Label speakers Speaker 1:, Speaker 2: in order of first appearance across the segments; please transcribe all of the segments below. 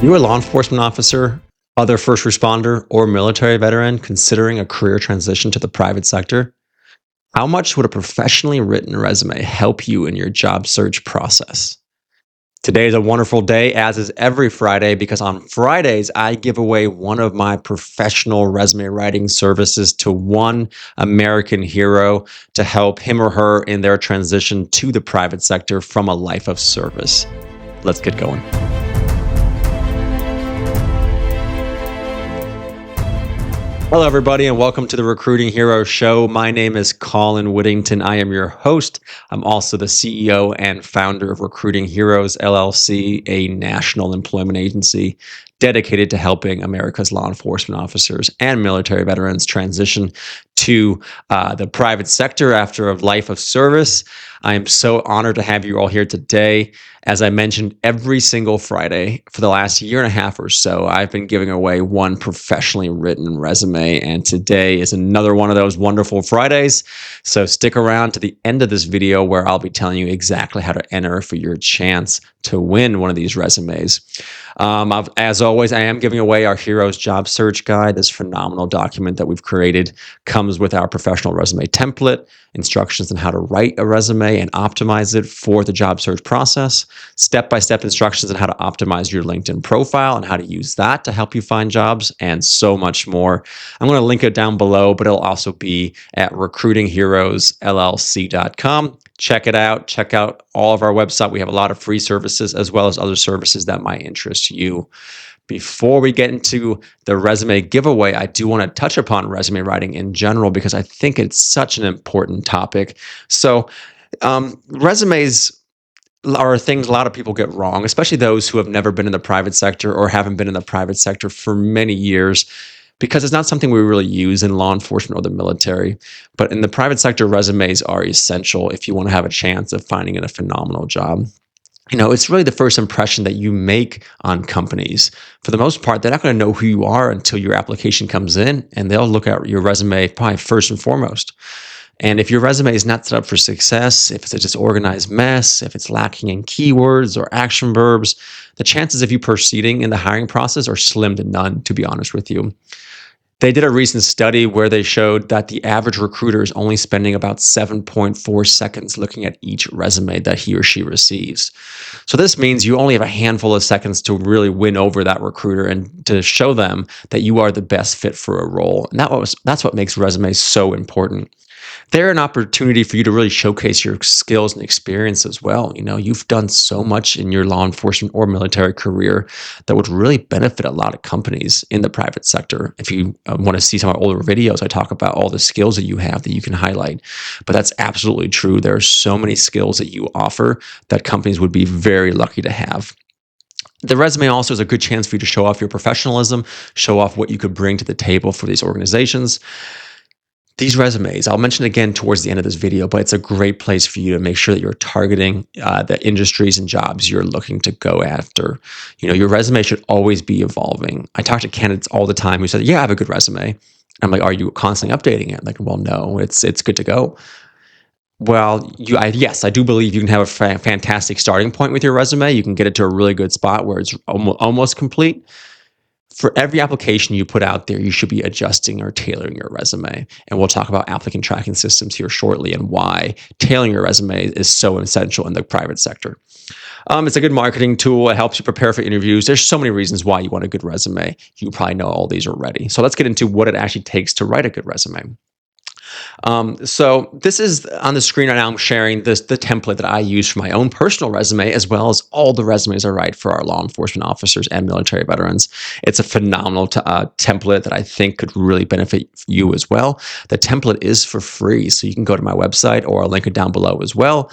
Speaker 1: You're a law enforcement officer, other first responder, or military veteran considering a career transition to the private sector. How much would a professionally written resume help you in your job search process? Today is a wonderful day, as is every Friday, because on Fridays, I give away one of my professional resume writing services to one American hero to help him or her in their transition to the private sector from a life of service. Let's get going. Hello, everybody, and welcome to the Recruiting Hero Show. My name is Colin Whittington. I am your host. I'm also the CEO and founder of Recruiting Heroes, LLC, a national employment agency dedicated to helping America's law enforcement officers and military veterans transition to the private sector after a life of service. I am so honored to have you all here today. As I mentioned, every single Friday for the last year and a half or so, I've been giving away one professionally written resume, and today is another one of those wonderful Fridays. So stick around to the end of this video where I'll be telling you exactly how to enter for your chance to win one of these resumes. As always, I am giving away our Heroes Job Search Guide. This phenomenal document that we've created comes with our professional resume template, instructions on how to write a resume and optimize it for the job search process, step-by-step instructions on how to optimize your LinkedIn profile and how to use that to help you find jobs, and so much more. I'm going to link it down below, but it'll also be at recruitingheroesllc.com. Check it out. Check out all of our website. We have a lot of free services as well as other services that might interest you. Before we get into the resume giveaway, I do want to touch upon resume writing in general because I think it's such an important topic. So resumes are things a lot of people get wrong, especially those who have never been in the private sector or haven't been in the private sector for many years, because it's not something we really use in law enforcement or the military. But in the private sector, resumes are essential if you want to have a chance of finding a phenomenal job. You know, it's really the first impression that you make on companies. For the most part, they're not going to know who you are until your application comes in, and they'll look at your resume probably first and foremost. And if your resume is not set up for success, if it's a disorganized mess, if it's lacking in keywords or action verbs, the chances of you proceeding in the hiring process are slim to none, to be honest with you. They did a recent study where they showed that the average recruiter is only spending about 7.4 seconds looking at each resume that he or she receives. So this means you only have a handful of seconds to really win over that recruiter and to show them that you are the best fit for a role. And that's what makes resumes so important. They're an opportunity for you to really showcase your skills and experience as well. You know, you've done so much in your law enforcement or military career that would really benefit a lot of companies in the private sector. If you want to see some of our older videos, I talk about all the skills that you have that you can highlight. But that's absolutely true. There are so many skills that you offer that companies would be very lucky to have. The resume also is a good chance for you to show off your professionalism, show off what you could bring to the table for these organizations. These resumes, I'll mention again towards the end of this video, but it's a great place for you to make sure that you're targeting the industries and jobs you're looking to go after. You know, your resume should always be evolving. I talk to candidates all the time who say, yeah, I have a good resume. I'm like, are you constantly updating it? Like, well, no, it's good to go. Well, yes, I do believe you can have a fantastic starting point with your resume. You can get it to a really good spot where it's almost complete. For every application you put out there, you should be adjusting or tailoring your resume. And we'll talk about applicant tracking systems here shortly and why tailoring your resume is so essential in the private sector. It's a good marketing tool. It helps you prepare for interviews. There's so many reasons why you want a good resume. You probably know all these already. So let's get into what it actually takes to write a good resume. So this is on the screen right now. I'm sharing the template that I use for my own personal resume, as well as all the resumes I write for our law enforcement officers and military veterans. It's a phenomenal template that I think could really benefit you as well. The template is for free, so you can go to my website, or I'll link it down below as well.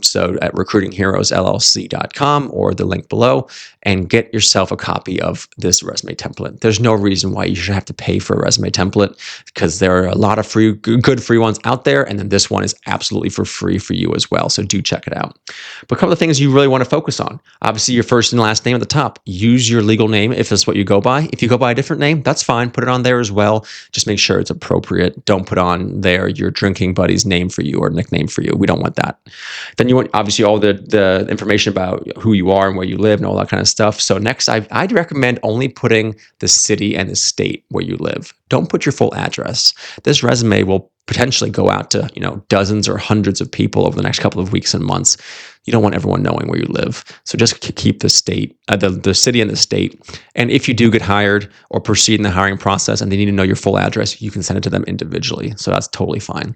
Speaker 1: So at recruitingheroesllc.com or the link below, and get yourself a copy of this resume template. There's no reason why you should have to pay for a resume template, because there are a lot of free few good free ones out there, and then this one is absolutely for free for you as well. So do check it out. But a couple of things you really want to focus on. Obviously, your first and last name at the top. Use your legal name if that's what you go by. If you go by a different name, that's fine. Put it on there as well. Just make sure it's appropriate. Don't put on there your drinking buddy's name for you or nickname for you. We don't want that. Then you want obviously all the information about who you are and where you live and all that kind of stuff. So next, I'd recommend only putting the city and the state where you live. Don't put your full address. This resume will potentially go out to, dozens or hundreds of people over the next couple of weeks and months. You don't want everyone knowing where you live. So just keep the state, the city and the state. And if you do get hired or proceed in the hiring process and they need to know your full address, you can send it to them individually. So that's totally fine.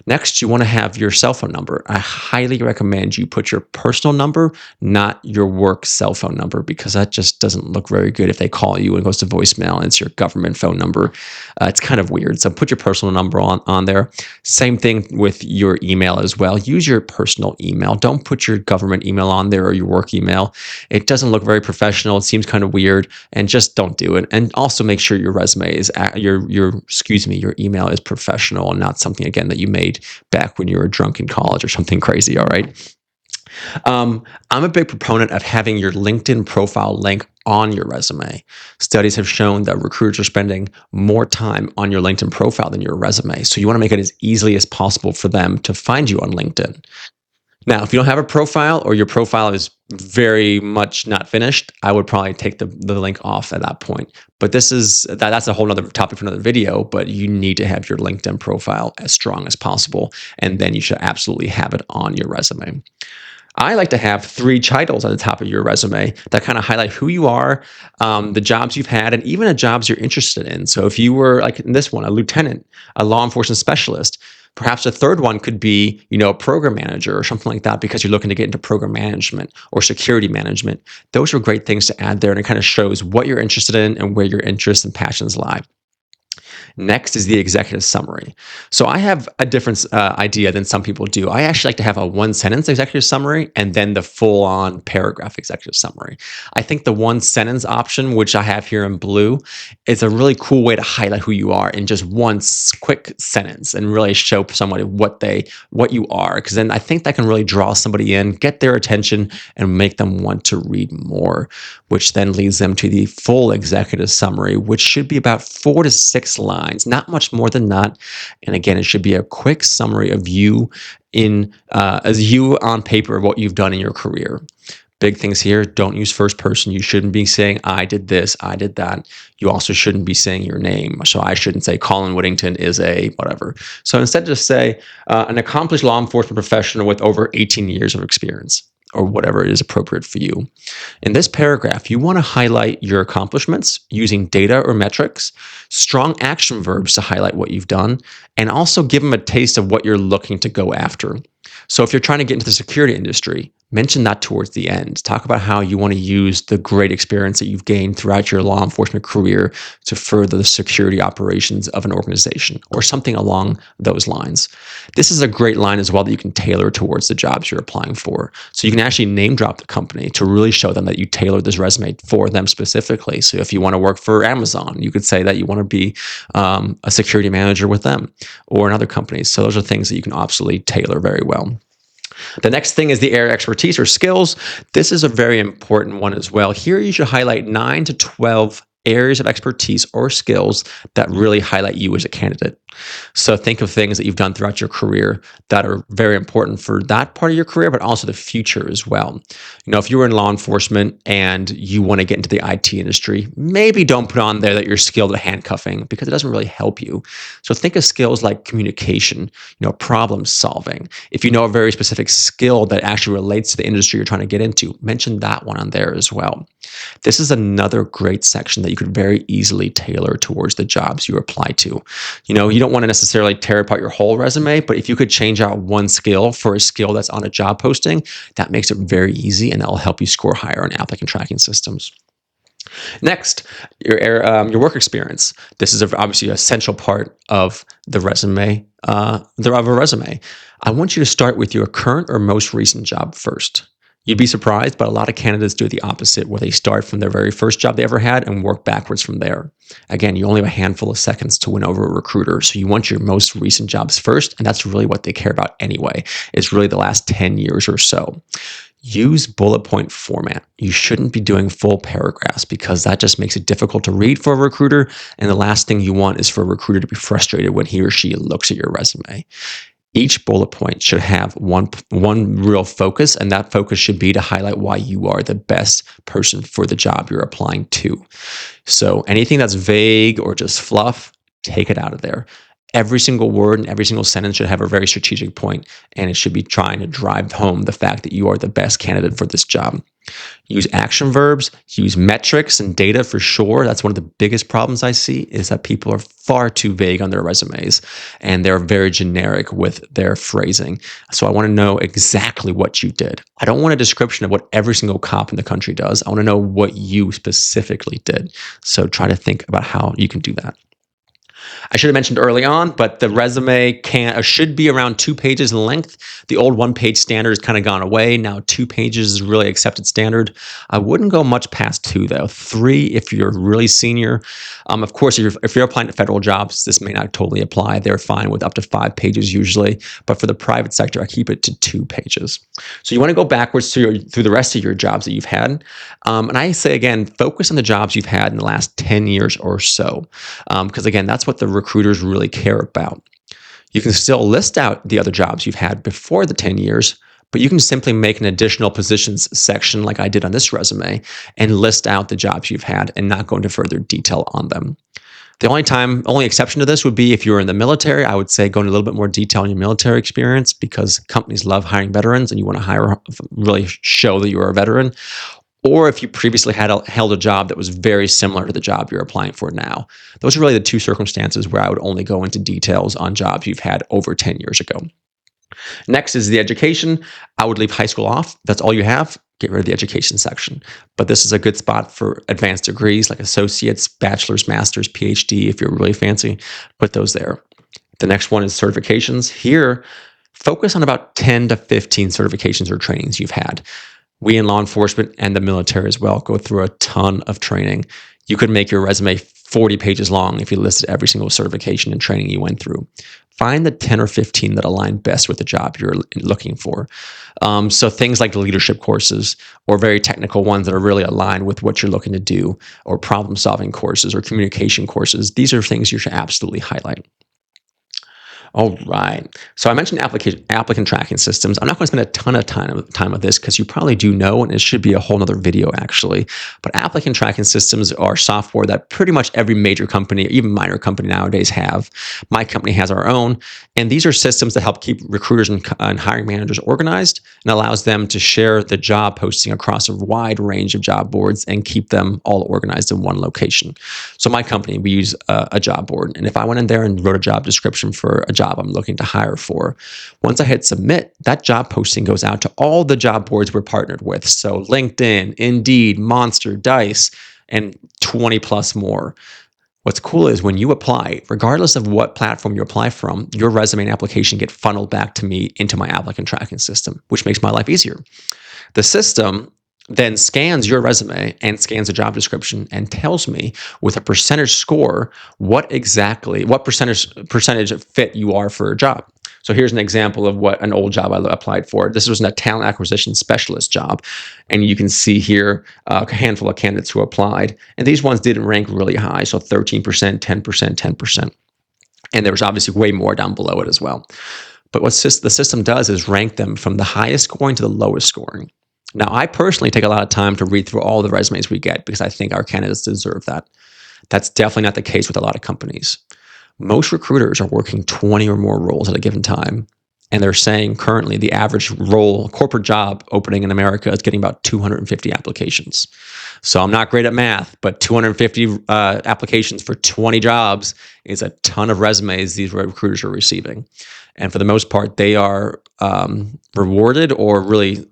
Speaker 1: Next, you want to have your cell phone number. I highly recommend you put your personal number, not your work cell phone number, because that just doesn't look very good if they call you and it goes to voicemail and it's your government phone number. It's kind of weird. So put your personal number on there. Same thing with your email as well. Use your personal email. Don't put your government email on there or your work email. It doesn't look very professional. It seems kind of weird, and just don't do it. And also make sure your resume is your email is professional and not something, again, that you made back when you were drunk in college or something crazy. All right. I'm a big proponent of having your LinkedIn profile link on your resume. Studies have shown that recruiters are spending more time on your LinkedIn profile than your resume. So you want to make it as easily as possible for them to find you on LinkedIn. Now, if you don't have a profile or your profile is very much not finished, I would probably take the link off at that point. But that's a whole other topic for another video, but you need to have your LinkedIn profile as strong as possible. And then you should absolutely have it on your resume. I like to have 3 titles at the top of your resume that kind of highlight who you are, the jobs you've had, and even the jobs you're interested in. So if you were, like in this one, a lieutenant, a law enforcement specialist, perhaps a third one could be, a program manager or something like that, because you're looking to get into program management or security management. Those are great things to add there, and it kind of shows what you're interested in and where your interests and passions lie. Next is the executive summary. So I have a different idea than some people do. I actually like to have a 1-sentence executive summary and then the full-on paragraph executive summary. I think the 1-sentence option, which I have here in blue, is a really cool way to highlight who you are in just one quick sentence and really show somebody what you are. Because then I think that can really draw somebody in, get their attention, and make them want to read more, which then leads them to the full executive summary, which should be about 4 to 6 lines, not much more than that. And again, it should be a quick summary of you as you on paper of what you've done in your career. Big things here, don't use first person. You shouldn't be saying, I did this, I did that. You also shouldn't be saying your name. So I shouldn't say Colin Whittington is a whatever. So instead just say an accomplished law enforcement professional with over 18 years of experience, or whatever is appropriate for you. In this paragraph, you want to highlight your accomplishments using data or metrics, strong action verbs to highlight what you've done, and also give them a taste of what you're looking to go after. So if you're trying to get into the security industry, mention that towards the end. Talk about how you want to use the great experience that you've gained throughout your law enforcement career to further the security operations of an organization, or something along those lines. This is a great line as well that you can tailor towards the jobs you're applying for. So you can actually name drop the company to really show them that you tailored this resume for them specifically. So if you want to work for Amazon, you could say that you want to be a security manager with them or in other companies. So those are things that you can absolutely tailor very well. The next thing is the area expertise or skills. This is a very important one as well. Here you should highlight 9 to 12 areas of expertise or skills that really highlight you as a candidate. So think of things that you've done throughout your career that are very important for that part of your career, but also the future as well. If you were in law enforcement and you want to get into the IT industry, maybe don't put on there that you're skilled at handcuffing, because it doesn't really help you. So think of skills like communication, problem solving. If you know a very specific skill that actually relates to the industry you're trying to get into, mention that one on there as well. This is another great section that you could very easily tailor towards the jobs you apply to. You don't want to necessarily tear apart your whole resume, but if you could change out one skill for a skill that's on a job posting, that makes it very easy, and that'll help you score higher on applicant tracking systems. Next, your work experience. This is obviously an essential part of the resume. I want you to start with your current or most recent job first. You'd be surprised, but a lot of candidates do the opposite, where they start from their very first job they ever had and work backwards from there. Again, you only have a handful of seconds to win over a recruiter, so you want your most recent jobs first, and that's really what they care about anyway. It's really the last 10 years or so. Use bullet point format. You shouldn't be doing full paragraphs because that just makes it difficult to read for a recruiter, and the last thing you want is for a recruiter to be frustrated when he or she looks at your resume. Each bullet point should have one real focus, and that focus should be to highlight why you are the best person for the job you're applying to. So anything that's vague or just fluff, take it out of there. Every single word and every single sentence should have a very strategic point, and it should be trying to drive home the fact that you are the best candidate for this job. Use action verbs, use metrics and data for sure. That's one of the biggest problems I see, is that people are far too vague on their resumes and they're very generic with their phrasing. So I want to know exactly what you did. I don't want a description of what every single cop in the country does. I want to know what you specifically did. So try to think about how you can do that. I should have mentioned early on, but the resume should be around 2 pages in length. The old 1-page standard has kind of gone away. Now 2 pages is really accepted standard. I wouldn't go much past 2 though. 3 if you're really senior. Of course, if you're applying to federal jobs, this may not totally apply. They're fine with up to 5 pages usually. But for the private sector, I keep it to 2 pages. So you want to go backwards through the rest of your jobs that you've had. And I say again, focus on the jobs you've had in the last 10 years or so. Because again, that's what the recruiters really care about. You can still list out the other jobs you've had before the 10 years, but you can simply make an additional positions section like I did on this resume and list out the jobs you've had and not go into further detail on them. The only exception to this would be if you're in the military. I would say go into a little bit more detail on your military experience because companies love hiring veterans and you want to really show that you're a veteran. Or if you previously held a job that was very similar to the job you're applying for now. Those are really the 2 circumstances where I would only go into details on jobs you've had over 10 years ago. Next is the education. I would leave high school off. That's all you have. Get rid of the education section. But this is a good spot for advanced degrees like associates, bachelor's, master's, PhD. If you're really fancy, put those there. The next one is certifications. Here, focus on about 10 to 15 certifications or trainings you've had. We in law enforcement and the military as well go through a ton of training. You could make your resume 40 pages long if you listed every single certification and training you went through. Find the 10 or 15 that align best with the job you're looking for. So things like the leadership courses or very technical ones that are really aligned with what you're looking to do, or problem-solving courses or communication courses. These are things you should absolutely highlight. All right. So I mentioned applicant tracking systems. I'm not going to spend a ton of time on this because you probably do know, and it should be a whole nother video actually. But applicant tracking systems are software that pretty much every major company, even minor company nowadays have. My company has our own. And these are systems that help keep recruiters and hiring managers organized and allows them to share the job posting across a wide range of job boards and keep them all organized in one location. So my company, we use a job board. And if I went in there and wrote a job description for a job I'm looking to hire for, once I hit submit, that job posting goes out to all the job boards we're partnered with. So LinkedIn, Indeed, Monster, Dice, and 20 plus more. What's cool is when you apply, regardless of what platform you apply from, your resume and application get funneled back to me into my applicant tracking system, which makes my life easier. The system then scans your resume and scans the job description and tells me with a percentage score what percentage fit you are for a job. So here's an example of what an old job I applied for. This was a talent acquisition specialist job. And you can see here a handful of candidates who applied. And these ones didn't rank really high. So 13%, 10%, 10%. And there was obviously way more down below it as well. But what the system does is rank them from the highest scoring to the lowest scoring. Now, I personally take a lot of time to read through all the resumes we get because I think our candidates deserve that. That's definitely not the case with a lot of companies. Most recruiters are working 20 or more roles at a given time. And they're saying currently the average role, corporate job opening in America is getting about 250 applications. So I'm not great at math, but 250 applications for 20 jobs is a ton of resumes these recruiters are receiving. And for the most part, they are rewarded, or really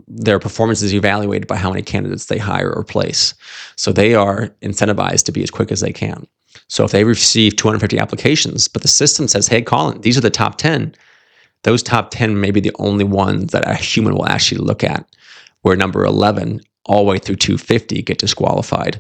Speaker 1: their performance is evaluated by how many candidates they hire or place. So they are incentivized to be as quick as they can. So if they receive 250 applications, but the system says, hey, Colin, these are the top 10. Those top 10 may be the only ones that a human will actually look at. where number 11 all the way through 250 get disqualified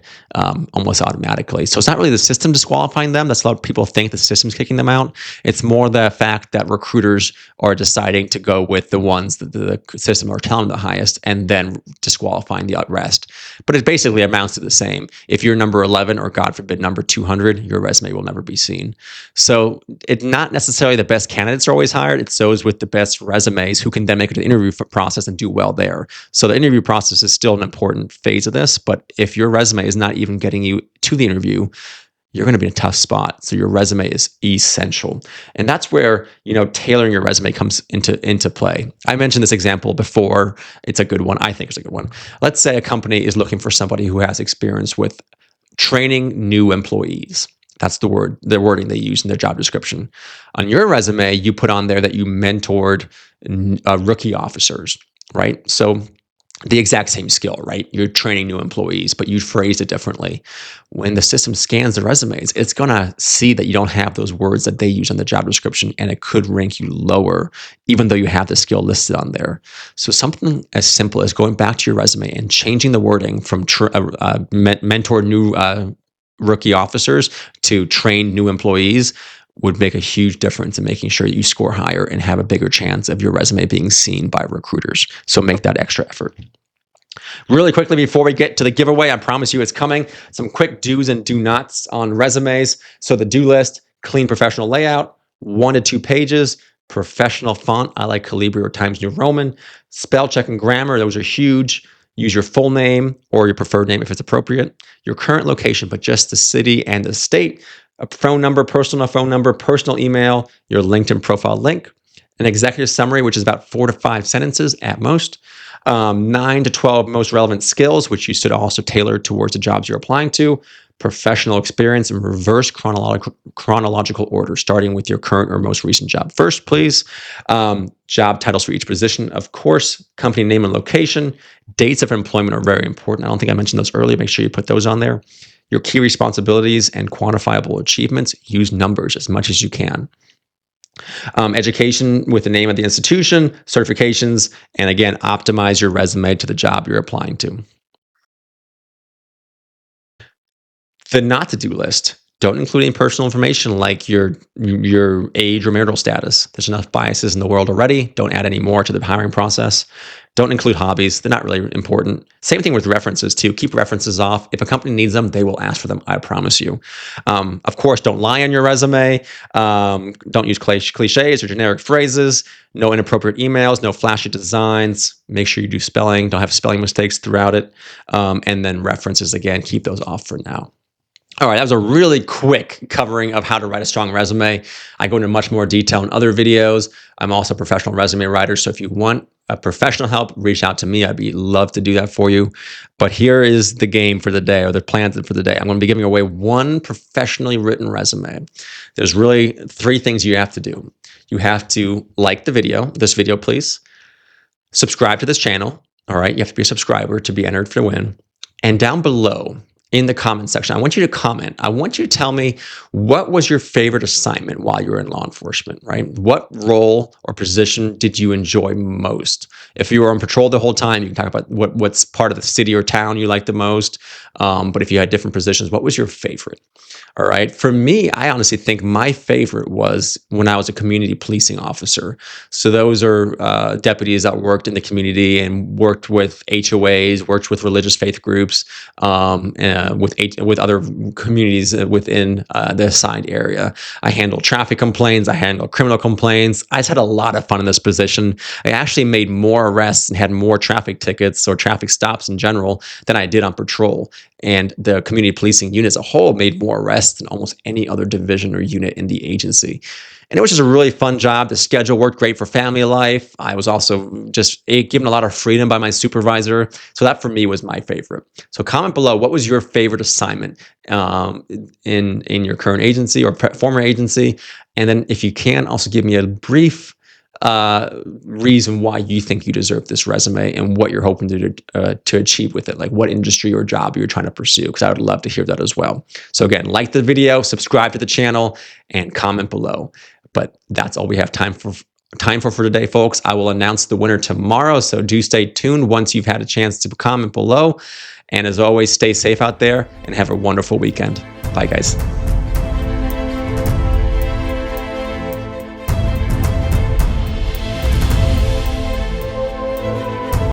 Speaker 1: almost automatically. So it's not really the system disqualifying them. That's a lot of people think the system's kicking them out. It's more the fact that recruiters are deciding to go with the ones that the system are telling them the highest and then disqualifying the rest. But it basically amounts to the same. If you're number 11 or God forbid number 200, your resume will never be seen. So it's not necessarily the best candidates are always hired. It's those with the best resumes who can then make it to the interview process and do well there. So the interview process is still an important phase of this, but if your resume is not even getting you to the interview, you're going to be in a tough spot. So your resume is essential. And that's where, tailoring your resume comes into play. I mentioned this example before. It's a good one. I think it's a good one. Let's say a company is looking for somebody who has experience with training new employees. That's the wording they use in their job description. On your resume, you put on there that you mentored rookie officers, right? So the exact same skill, right? You're training new employees, but you phrased it differently. When the system scans the resumes, it's going to see that you don't have those words that they use on the job description, and it could rank you lower, even though you have the skill listed on there. So something as simple as going back to your resume and changing the wording from mentor new rookie officers to train new employees would make a huge difference in making sure you score higher and have a bigger chance of your resume being seen by recruiters. So make that extra effort. Really quickly, before we get to the giveaway, I promise you it's coming. Some quick do's and do nots on resumes. So the do list: clean professional layout, 1 to 2 pages, professional font. I like Calibri or Times New Roman. Spell check and grammar, those are huge. Use your full name or your preferred name if it's appropriate. Your current location, but just the city and the state. A phone number, personal email, your LinkedIn profile link, an executive summary, which is about 4 to 5 sentences at most, 9 to 12 most relevant skills, which you should also tailor towards the jobs you're applying to, professional experience in reverse chronological order, starting with your current or most recent job first, please. Job titles for each position, of course, company name and location. Dates of employment are very important. I don't think I mentioned those earlier. Make sure you put those on there. Your key responsibilities and quantifiable achievements. Use numbers as much as you can. Education with the name of the institution, certifications, and again, optimize your resume to the job you're applying to. The not to do list. Don't include any personal information like your age or marital status. There's enough biases in the world already. Don't add any more to the hiring process. Don't include hobbies. They're not really important. Same thing with references too. Keep references off. If a company needs them, they will ask for them. I promise you. Of course, don't lie on your resume. Don't use cliches or generic phrases. No inappropriate emails. No flashy designs. Make sure you do spelling. Don't have spelling mistakes throughout it. And then references, again, keep those off for now. All right, that was a really quick covering of how to write a strong resume. I go into much more detail in other videos. I'm also a professional resume writer, so if you want a professional help, reach out to me. I'd love to do that for you. But here is the game for the day, or the plans for the day. I'm going to be giving away 1 professionally written resume. There's really 3 things you have to do. You have to like this video, please. Subscribe to this channel. All right, you have to be a subscriber to be entered for the win. And down below, in the comment section, I want you to comment. I want you to tell me, what was your favorite assignment while you were in law enforcement, right? What role or position did you enjoy most? If you were on patrol the whole time, you can talk about what's part of the city or town you liked the most. But if you had different positions, what was your favorite? All right. For me, I honestly think my favorite was when I was a community policing officer. So those are deputies that worked in the community and worked with HOAs, worked with religious faith groups, with other communities within the assigned area. I handled traffic complaints. I handled criminal complaints. I just had a lot of fun in this position. I actually made more arrests and had more traffic tickets or traffic stops in general than I did on patrol. And the community policing unit as a whole made more arrests than almost any other division or unit in the agency. And it was just a really fun job. The schedule worked great for family life. I was also just given a lot of freedom by my supervisor. So that for me was my favorite. So comment below, what was your favorite assignment in your current agency or former agency? And then if you can, also give me a brief reason why you think you deserve this resume and what you're hoping to achieve with it, like what industry or job you're trying to pursue, because I would love to hear that as well. So again, like the video, subscribe to the channel, and comment below. But that's all we have time for time for today, folks. I will announce the winner tomorrow, so do stay tuned once you've had a chance to comment below. And as always, stay safe out there and have a wonderful weekend. Bye, guys.